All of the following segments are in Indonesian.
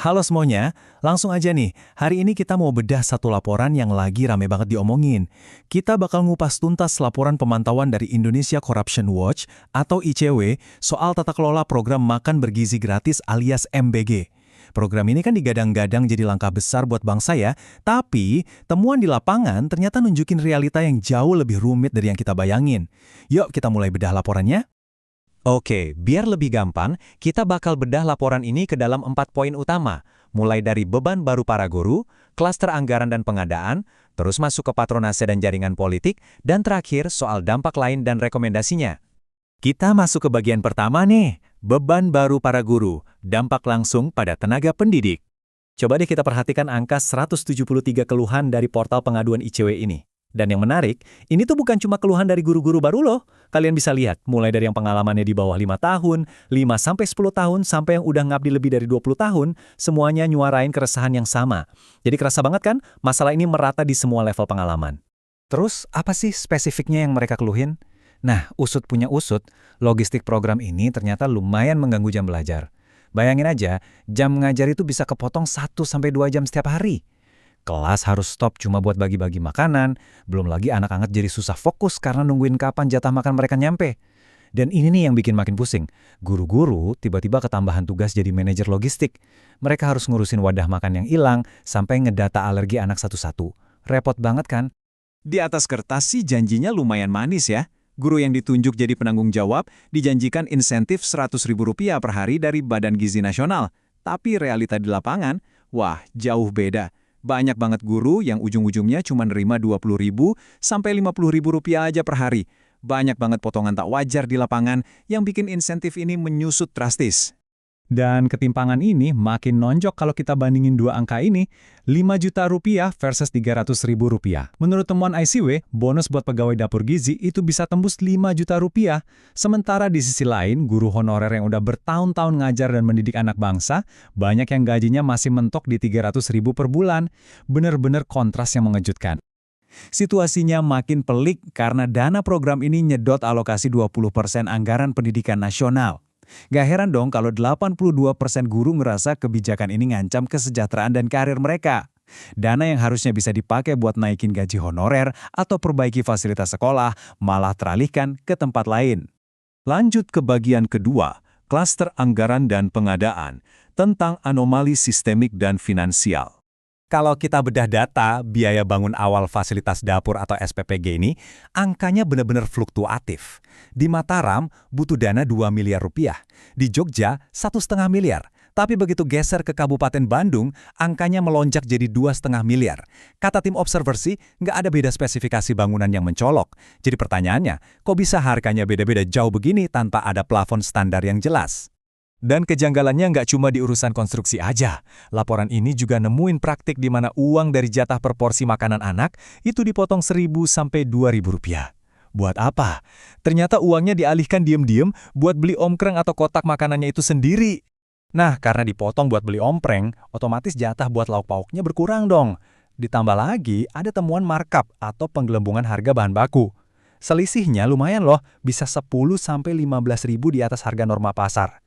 Halo semuanya, langsung aja nih. Hari ini kita mau bedah satu laporan yang lagi rame banget diomongin. Kita bakal ngupas tuntas laporan pemantauan dari Indonesia Corruption Watch atau ICW soal tata kelola program makan bergizi gratis alias MBG. Program ini kan digadang-gadang jadi langkah besar buat bangsa ya, tapi temuan di lapangan ternyata nunjukin realita yang jauh lebih rumit dari yang kita bayangin. Yuk kita mulai bedah laporannya. Oke, biar lebih gampang, kita bakal bedah laporan ini ke dalam 4 poin utama, mulai dari beban baru para guru, klaster anggaran dan pengadaan, terus masuk ke patronase dan jaringan politik, dan terakhir soal dampak lain dan rekomendasinya. Kita masuk ke bagian pertama nih, beban baru para guru, dampak langsung pada tenaga pendidik. Coba deh kita perhatikan angka 173 keluhan dari portal pengaduan ICW ini. Dan yang menarik, ini tuh bukan cuma keluhan dari guru-guru baru loh. Kalian bisa lihat, mulai dari yang pengalamannya di bawah 5 tahun, 5-10 tahun, sampai yang udah ngabdi lebih dari 20 tahun, semuanya nyuarain keresahan yang sama. Jadi kerasa banget kan, masalah ini merata di semua level pengalaman. Terus, apa sih spesifiknya yang mereka keluhin? Nah, usut punya usut, logistik program ini ternyata lumayan mengganggu jam belajar. Bayangin aja, jam ngajar itu bisa kepotong 1-2 jam setiap hari. Kelas harus stop cuma buat bagi-bagi makanan, belum lagi anak-anak jadi susah fokus karena nungguin kapan jatah makan mereka nyampe. Dan ini nih yang bikin makin pusing. Guru-guru tiba-tiba ketambahan tugas jadi manajer logistik. Mereka harus ngurusin wadah makan yang hilang sampai ngedata alergi anak satu-satu. Repot banget kan? Di atas kertas sih janjinya lumayan manis ya. Guru yang ditunjuk jadi penanggung jawab dijanjikan insentif Rp100.000 per hari dari Badan Gizi Nasional. Tapi realita di lapangan, wah jauh beda. Banyak banget guru yang ujung-ujungnya cuma nerima Rp20.000 sampai Rp50.000 aja per hari. Banyak banget potongan tak wajar di lapangan yang bikin insentif ini menyusut drastis. Dan ketimpangan ini makin nonjok kalau kita bandingin dua angka ini, Rp5 juta versus Rp300.000. Menurut temuan ICW, bonus buat pegawai dapur gizi itu bisa tembus Rp5 juta. Sementara di sisi lain, guru honorer yang udah bertahun-tahun ngajar dan mendidik anak bangsa, banyak yang gajinya masih mentok di Rp300.000 per bulan. Bener-bener kontras yang mengejutkan. Situasinya makin pelik karena dana program ini nyedot alokasi 20% anggaran pendidikan nasional. Gak heran dong kalau 82% guru ngerasa kebijakan ini ngancam kesejahteraan dan karir mereka. Dana yang harusnya bisa dipakai buat naikin gaji honorer atau perbaiki fasilitas sekolah malah teralihkan ke tempat lain. Lanjut ke bagian kedua, klaster anggaran dan pengadaan, tentang anomali sistemik dan finansial. Kalau kita bedah data, biaya bangun awal fasilitas dapur atau SPPG ini, angkanya benar-benar fluktuatif. Di Mataram, butuh dana Rp2 miliar. Di Jogja, Rp1,5 miliar. Tapi begitu geser ke Kabupaten Bandung, angkanya melonjak jadi Rp2,5 miliar. Kata tim observersi, nggak ada beda spesifikasi bangunan yang mencolok. Jadi pertanyaannya, kok bisa harganya beda-beda jauh begini tanpa ada plafon standar yang jelas? Dan kejanggalannya nggak cuma di urusan konstruksi aja. Laporan ini juga nemuin praktik di mana uang dari jatah per porsi makanan anak itu dipotong Rp1.000 sampai Rp2.000. Buat apa? Ternyata uangnya dialihkan diem-diem buat beli omkreng atau kotak makanannya itu sendiri. Nah, karena dipotong buat beli ompreng, otomatis jatah buat lauk pauknya berkurang dong. Ditambah lagi, ada temuan markup atau penggelembungan harga bahan baku. Selisihnya lumayan loh, bisa 10 sampai 15.000 di atas harga norma pasar.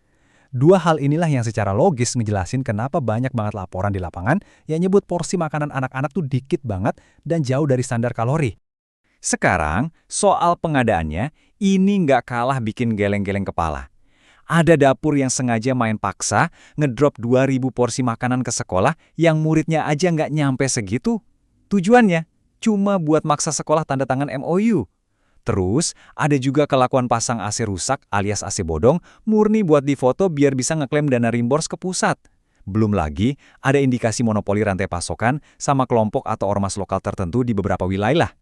Dua hal inilah yang secara logis ngejelasin kenapa banyak banget laporan di lapangan yang nyebut porsi makanan anak-anak tuh dikit banget dan jauh dari standar kalori. Sekarang, soal pengadaannya, ini nggak kalah bikin geleng-geleng kepala. Ada dapur yang sengaja main paksa, ngedrop 2.000 porsi makanan ke sekolah yang muridnya aja nggak nyampe segitu. Tujuannya, cuma buat maksa sekolah tanda tangan MOU. Terus, ada juga kelakuan pasang AC rusak alias AC bodong, murni buat difoto biar bisa ngeklaim dana reimburse ke pusat. Belum lagi, ada indikasi monopoli rantai pasokan sama kelompok atau ormas lokal tertentu di beberapa wilayah.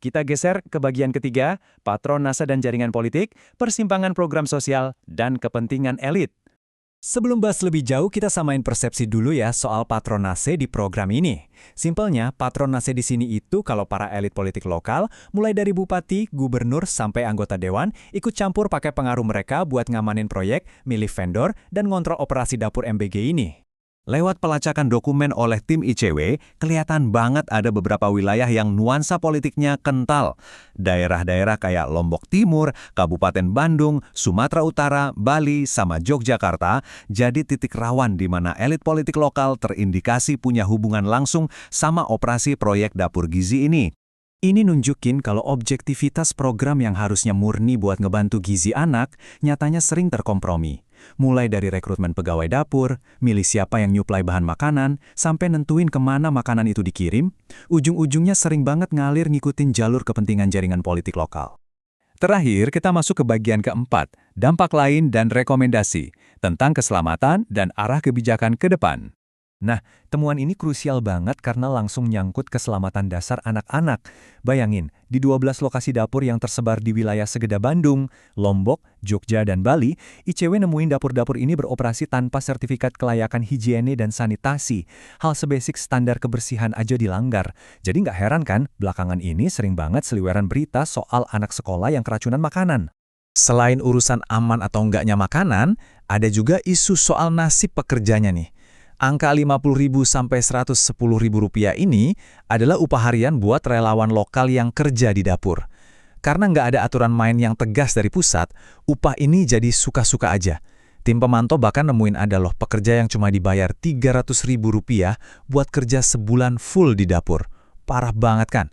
Kita geser ke bagian ketiga, patronase dan jaringan politik, persimpangan program sosial, dan kepentingan elit. Sebelum bahas lebih jauh, kita samain persepsi dulu ya soal patronase di program ini. Simpelnya, patronase di sini itu kalau para elit politik lokal, mulai dari bupati, gubernur, sampai anggota dewan, ikut campur pakai pengaruh mereka buat ngamanin proyek, milih vendor, dan ngontrol operasi dapur MBG ini. Lewat pelacakan dokumen oleh tim ICW, kelihatan banget ada beberapa wilayah yang nuansa politiknya kental. Daerah-daerah kayak Lombok Timur, Kabupaten Bandung, Sumatera Utara, Bali, sama Yogyakarta jadi titik rawan di mana elit politik lokal terindikasi punya hubungan langsung sama operasi proyek dapur gizi ini. Ini nunjukin kalau objektivitas program yang harusnya murni buat ngebantu gizi anak, nyatanya sering terkompromi. Mulai dari rekrutmen pegawai dapur, milih siapa yang nyuplai bahan makanan, sampai nentuin kemana makanan itu dikirim, ujung-ujungnya sering banget ngalir ngikutin jalur kepentingan jaringan politik lokal. Terakhir, kita masuk ke bagian keempat, dampak lain dan rekomendasi, tentang keselamatan dan arah kebijakan ke depan. Nah, temuan ini krusial banget karena langsung nyangkut keselamatan dasar anak-anak. Bayangin, di 12 lokasi dapur yang tersebar di wilayah segeda Bandung, Lombok, Jogja, dan Bali, ICW nemuin dapur-dapur ini beroperasi tanpa sertifikat kelayakan higiene dan sanitasi. Hal sebasic standar kebersihan aja dilanggar. Jadi nggak heran kan, belakangan ini sering banget seliweran berita soal anak sekolah yang keracunan makanan. Selain urusan aman atau enggaknya makanan, ada juga isu soal nasib pekerjanya nih. Angka Rp50.000 sampai Rp110.000 ini adalah upah harian buat relawan lokal yang kerja di dapur. Karena nggak ada aturan main yang tegas dari pusat, upah ini jadi suka-suka aja. Tim pemantau bahkan nemuin ada loh pekerja yang cuma dibayar Rp300.000 buat kerja sebulan full di dapur. Parah banget kan?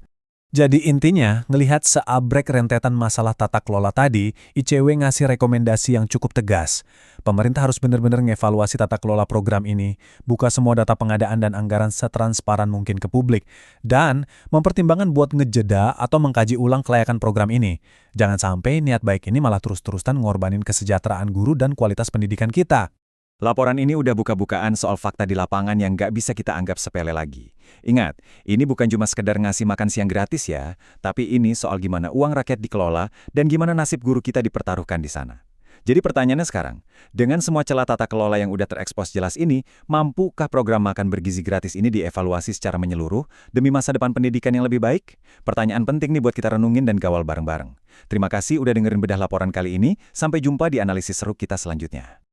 Jadi intinya, ngelihat seabrek rentetan masalah tata kelola tadi, ICW ngasih rekomendasi yang cukup tegas. Pemerintah harus benar-benar ngevaluasi tata kelola program ini, buka semua data pengadaan dan anggaran setransparan mungkin ke publik, dan mempertimbangkan buat ngejeda atau mengkaji ulang kelayakan program ini. Jangan sampai niat baik ini malah terus-terusan ngorbanin kesejahteraan guru dan kualitas pendidikan kita. Laporan ini udah buka-bukaan soal fakta di lapangan yang nggak bisa kita anggap sepele lagi. Ingat, ini bukan cuma sekedar ngasih makan siang gratis ya, tapi ini soal gimana uang rakyat dikelola dan gimana nasib guru kita dipertaruhkan di sana. Jadi pertanyaannya sekarang, dengan semua celah tata kelola yang udah terekspos jelas ini, mampukah program makan bergizi gratis ini dievaluasi secara menyeluruh demi masa depan pendidikan yang lebih baik? Pertanyaan penting nih buat kita renungin dan kawal bareng-bareng. Terima kasih udah dengerin bedah laporan kali ini, sampai jumpa di analisis seru kita selanjutnya.